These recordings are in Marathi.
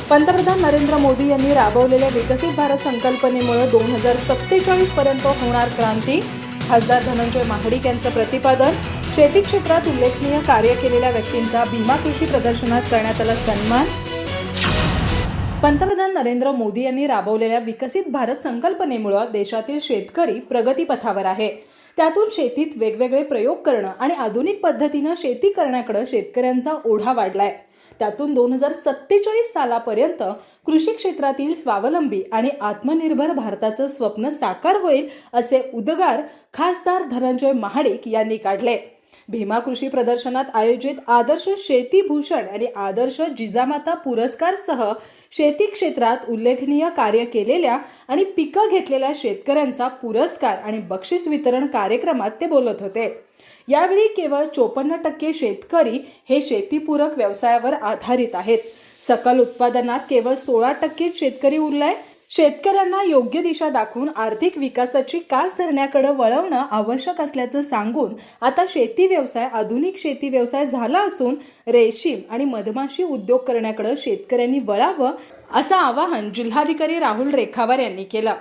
पंतप्रधान नरेंद्र मोदी यांनी राबवलेल्या विकसित भारत संकल्पनेमुळे 2047 पर्यंत होणार क्रांती. खासदार धनंजय महाडिक यांचं प्रतिपादन. शेती क्षेत्रात उल्लेखनीय कार्य केलेल्या व्यक्तींचा भीमा कृषी प्रदर्शनात करण्यात आला सन्मान. पंतप्रधान नरेंद्र मोदी यांनी राबवलेल्या विकसित भारत संकल्पनेमुळे देशातील शेतकरी प्रगतीपथावर आहे. त्यातून शेतीत वेगवेगळे प्रयोग करणं आणि आधुनिक पद्धतीनं शेती करण्याकडे शेतकऱ्यांचा ओढा वाढलाय. त्यातून 2047 सालापर्यंत कृषी क्षेत्रातील स्वावलंबी आणि आत्मनिर्भर भारताचं स्वप्न साकार होईल असे उद्गार खासदार धनंजय महाडिक यांनी काढले. भीमा कृषी प्रदर्शनात आयोजित आदर्श शेती भूषण आणि आदर्श जिजामाता पुरस्कार सह शेती क्षेत्रात उल्लेखनीय कार्य केलेल्या आणि पिकं घेतलेल्या शेतकऱ्यांचा पुरस्कार आणि बक्षीस वितरण कार्यक्रमात ते बोलत होते. यावेळी केवळ 54% शेतकरी हे शेतीपूरक व्यवसायावर आधारित आहेत. सकल उत्पादनात केवळ 16% शेतकरी उरलाय. शेतकऱ्यांना योग्य दिशा दाखवून आर्थिक विकासाची कास धरण्याकडे वळवणं आवश्यक असल्याचं सांगून आता शेती व्यवसाय आधुनिक शेती व्यवसाय झाला असून रेशीम आणि मधमाशी उद्योग करण्याकडे शेतकऱ्यांनी वळावं असं आवाहन जिल्हाधिकारी राहुल रेखावार यांनी केलं.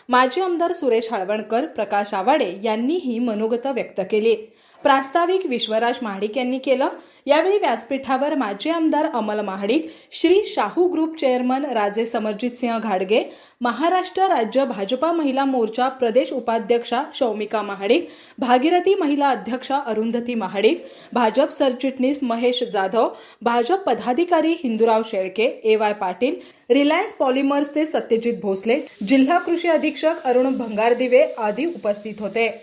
माजी आमदार सुरेश हाळवणकर, प्रकाश आवाडे यांनीही मनोगत व्यक्त केली. प्रास्ताविक विश्वराज महाडिक यांनी केलं. यावेळी व्यासपीठावर माजी आमदार अमल महाडिक, श्री शाहू ग्रुप चेअरमन राजे समरजित सिंह घाडगे, महाराष्ट्र राज्य भाजपा महिला मोर्चा प्रदेश उपाध्यक्षा शौमिका महाडिक, भागीरथी महिला अध्यक्षा अरुंधती महाडिक, भाजप सरचिटणीस महेश जाधव, भाजप पदाधिकारी हिंदूराव शेळके, AY पाटील, रिलायन्स पॉलिमर्सचे सत्यजित भोसले, जिल्हा कृषी अधीक्षक अरुण भंगारदिवे आदी उपस्थित होते.